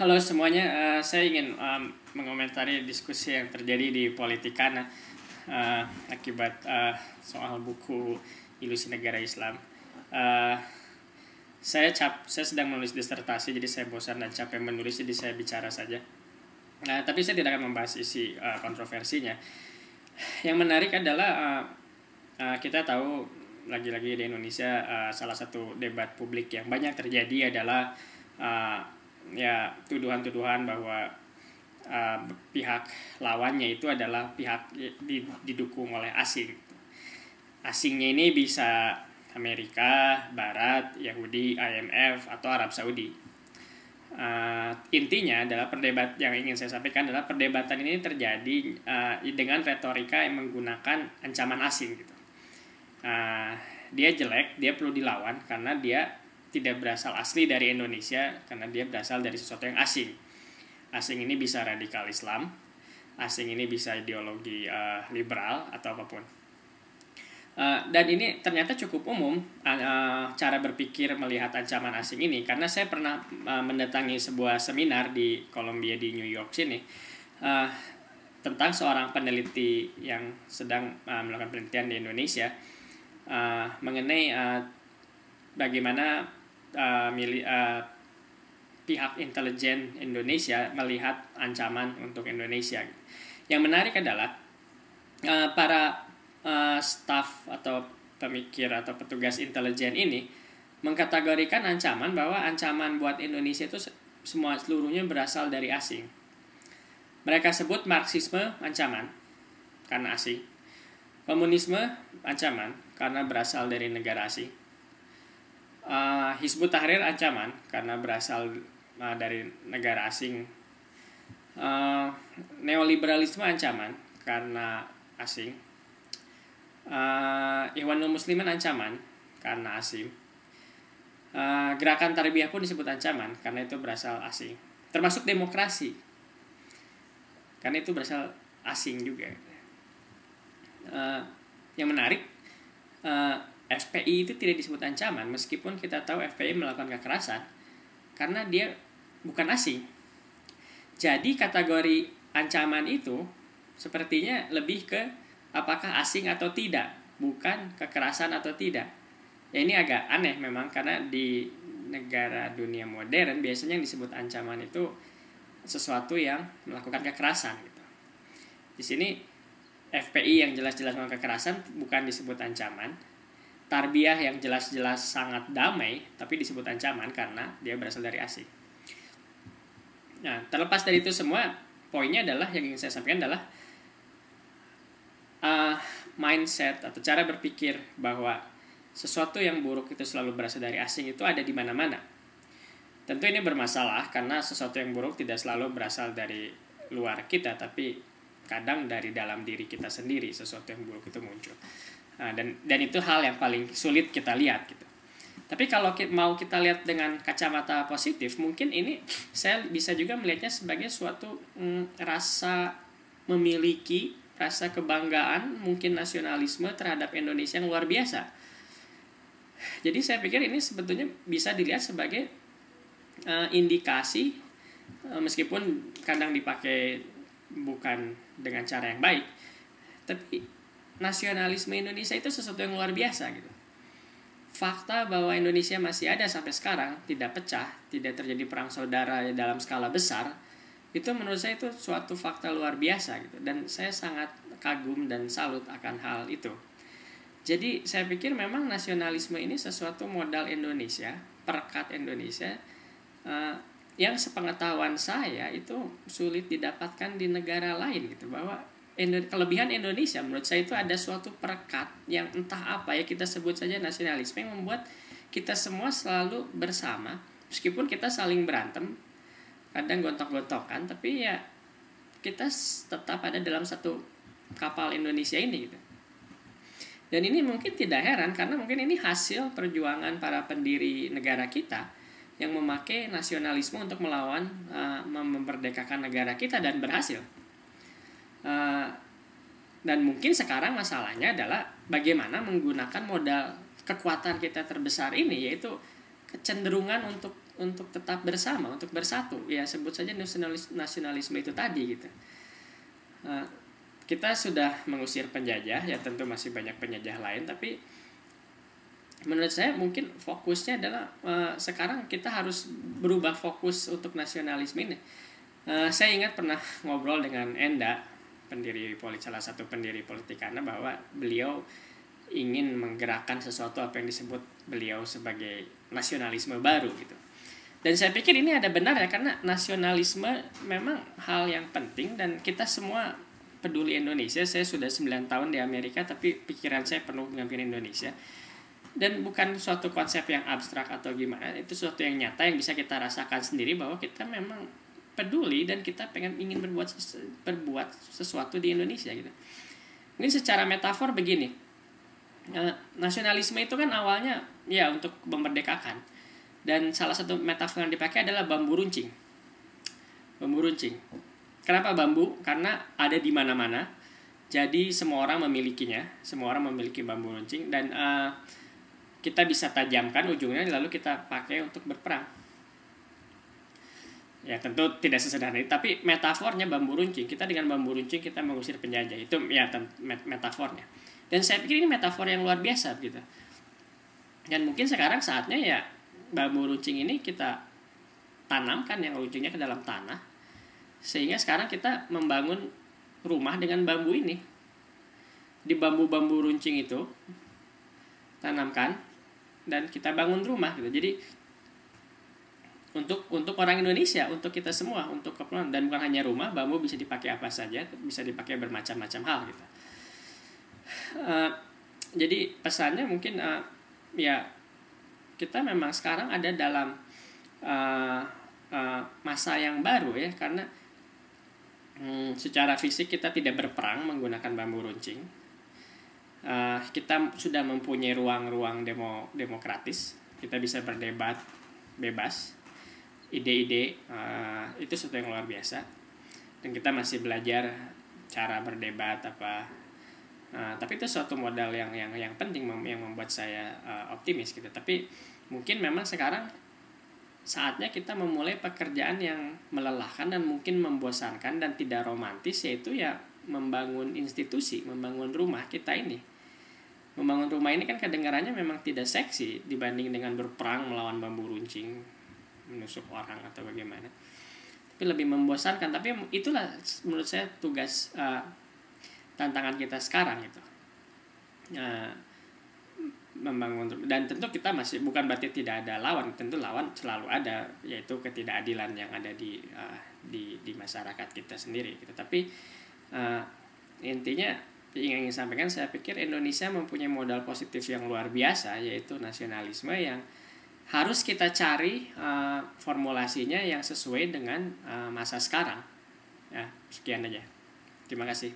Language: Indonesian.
Halo semuanya, saya ingin mengomentari diskusi yang terjadi di Politikana akibat soal buku Ilusi Negara Islam. Uh, saya sedang menulis disertasi, jadi saya bosan dan capek menulis, jadi saya bicara saja. Tapi saya tidak akan membahas isi kontroversinya. Yang menarik adalah kita tahu lagi-lagi di Indonesia salah satu debat publik yang banyak terjadi adalah tuduhan-tuduhan bahwa pihak lawannya itu adalah pihak didukung oleh asing. Asingnya ini bisa Amerika, Barat, Yahudi, IMF, atau Arab Saudi. Intinya adalah yang ingin saya sampaikan adalah perdebatan ini terjadi dengan retorika yang menggunakan ancaman asing gitu. Dia jelek, dia perlu dilawan karena dia tidak berasal asli dari Indonesia, karena dia berasal dari sesuatu yang asing. Asing ini bisa radikal Islam, asing ini bisa ideologi liberal atau apapun. Dan ini ternyata cukup umum cara berpikir melihat ancaman asing ini, karena saya pernah mendatangi sebuah seminar di Columbia di New York sini tentang seorang peneliti yang sedang melakukan penelitian di Indonesia mengenai bagaimana pihak intelijen Indonesia melihat ancaman untuk Indonesia. Yang menarik adalah para staf atau pemikir atau petugas intelijen ini mengkategorikan ancaman bahwa ancaman buat Indonesia itu seluruhnya berasal dari asing. Mereka sebut Marxisme ancaman karena asing, komunisme ancaman karena berasal dari negara asing, Hizbut Tahrir ancaman karena berasal dari negara asing, neoliberalisme ancaman karena asing, Ikhwanul Muslimin ancaman karena asing, gerakan Tarbiyah pun disebut ancaman karena itu berasal asing, termasuk demokrasi karena itu berasal asing juga. Yang menarik, FPI itu tidak disebut ancaman meskipun kita tahu FPI melakukan kekerasan karena dia bukan asing. Jadi kategori ancaman itu sepertinya lebih ke apakah asing atau tidak, bukan kekerasan atau tidak. Ya ini agak aneh memang, karena di negara dunia modern biasanya yang disebut ancaman itu sesuatu yang melakukan kekerasan gitu. Di sini FPI yang jelas-jelas melakukan kekerasan bukan disebut ancaman. Tarbiyah yang jelas-jelas sangat damai tapi disebut ancaman karena dia berasal dari asing. Nah, terlepas dari itu semua, poinnya adalah yang ingin saya sampaikan adalah mindset atau cara berpikir bahwa sesuatu yang buruk itu selalu berasal dari asing itu ada di mana-mana. Tentu ini bermasalah karena sesuatu yang buruk tidak selalu berasal dari luar kita, tapi kadang dari dalam diri kita sendiri sesuatu yang buruk itu muncul. Dan itu hal yang paling sulit kita lihat gitu. Tapi kalau mau kita lihat dengan kacamata positif, mungkin ini saya bisa juga melihatnya sebagai suatu rasa memiliki, rasa kebanggaan, mungkin nasionalisme terhadap Indonesia yang luar biasa. Jadi saya pikir ini sebetulnya bisa dilihat sebagai indikasi, meskipun kadang dipakai bukan dengan cara yang baik, tapi nasionalisme Indonesia itu sesuatu yang luar biasa gitu. Fakta bahwa Indonesia masih ada sampai sekarang, tidak pecah, tidak terjadi perang saudara dalam skala besar, itu menurut saya itu suatu fakta luar biasa gitu. Dan saya sangat kagum dan salut akan hal itu. Jadi saya pikir memang nasionalisme ini sesuatu modal Indonesia, perekat Indonesia, yang sepengetahuan saya itu sulit didapatkan di negara lain gitu. Bahwa kelebihan Indonesia menurut saya itu ada suatu perekat yang entah apa ya, kita sebut saja nasionalisme, yang membuat kita semua selalu bersama meskipun kita saling berantem, kadang gontok-gontokan, tapi ya kita tetap ada dalam satu kapal Indonesia ini gitu. Dan ini mungkin tidak heran karena mungkin ini hasil perjuangan para pendiri negara kita yang memakai nasionalisme untuk melawan memerdekakan negara kita dan berhasil. Dan mungkin sekarang masalahnya adalah bagaimana menggunakan modal kekuatan kita terbesar ini, yaitu kecenderungan untuk tetap bersama, untuk bersatu. Ya sebut saja nasionalisme itu tadi gitu. Kita sudah mengusir penjajah, ya tentu masih banyak penjajah lain, tapi menurut saya mungkin fokusnya adalah sekarang kita harus berubah fokus untuk nasionalisme ini. Saya ingat pernah ngobrol dengan Enda, salah satu pendiri Politikana, bahwa beliau ingin menggerakkan sesuatu apa yang disebut beliau sebagai nasionalisme baru gitu. Dan saya pikir ini ada benar ya, karena nasionalisme memang hal yang penting dan kita semua peduli Indonesia. Saya sudah 9 tahun di Amerika, tapi pikiran saya penuh dengan Indonesia. Dan bukan suatu konsep yang abstrak atau gimana, itu suatu yang nyata yang bisa kita rasakan sendiri bahwa kita memang peduli dan kita ingin berbuat sesuatu di Indonesia gitu. Mungkin secara metafor begini, nasionalisme itu kan awalnya ya untuk memerdekakan, dan salah satu metafor yang dipakai adalah bambu runcing. Bambu runcing. Kenapa bambu? Karena ada di mana-mana. Jadi semua orang memilikinya, semua orang memiliki bambu runcing, dan kita bisa tajamkan ujungnya lalu kita pakai untuk berperang. Ya tentu tidak sesederhana itu, tapi metafornya bambu runcing. Kita dengan bambu runcing kita mengusir penjajah. Itu ya metafornya. Dan saya pikir ini metafor yang luar biasa gitu. Dan mungkin sekarang saatnya ya bambu runcing ini kita tanamkan yang ujungnya ke dalam tanah. Sehingga sekarang kita membangun rumah dengan bambu ini. Di bambu-bambu runcing itu tanamkan dan kita bangun rumah gitu. Jadi untuk orang Indonesia, untuk kita semua, untuk keperluan, dan bukan hanya rumah, bambu bisa dipakai apa saja, bisa dipakai bermacam-macam hal gitu. Jadi pesannya mungkin ya kita memang sekarang ada dalam masa yang baru ya, karena secara fisik kita tidak berperang menggunakan bambu runcing. Kita sudah mempunyai ruang-ruang demokratis, kita bisa berdebat bebas, ide-ide itu sesuatu yang luar biasa, dan kita masih belajar cara berdebat tapi itu suatu modal yang penting, yang membuat saya optimis gitu. Tapi mungkin memang sekarang saatnya kita memulai pekerjaan yang melelahkan dan mungkin membosankan dan tidak romantis, yaitu ya membangun institusi, membangun rumah kita ini. Membangun rumah ini kan kedengarannya memang tidak seksi dibanding dengan berperang melawan bambu runcing, menusuk orang atau bagaimana. Tapi lebih membosankan. Tapi itulah menurut saya tugas tantangan kita sekarang itu. Membangun, dan tentu kita masih, bukan berarti tidak ada lawan, tentu lawan selalu ada, yaitu ketidakadilan yang ada di masyarakat kita sendiri gitu. Tapi intinya yang ingin sampaikan, saya pikir Indonesia mempunyai modal positif yang luar biasa, yaitu nasionalisme yang harus kita cari formulasinya yang sesuai dengan masa sekarang. Ya, sekian aja. Terima kasih.